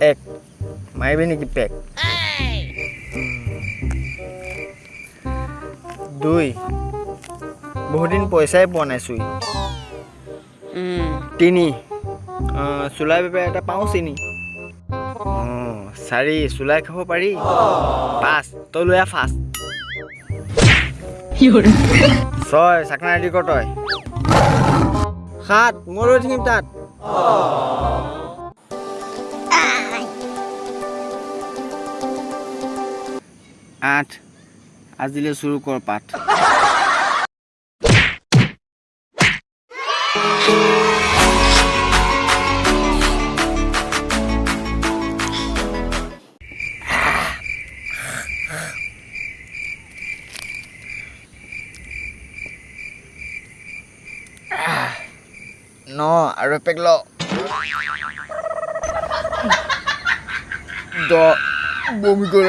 এক মাৰিবি নেকি পেক? দুই বহুত দিন পইচাই পোৱা নাই চুই। তিনি চুলাই বেপাৰ এটা পাওঁ চিনি। চাৰি চুলাই খাব পাৰি। পাঁচ তই লৈ আহ ফাৰ্ষ্ট। ছয় চাকনা ৰেডি কৰ তই। সাত মই ৰৈ থাকিম তাত। আঠ আজিলৈ চুৰু কৰ পাঠ। ন আৰু এপেক ল। 10 বমি কৰ।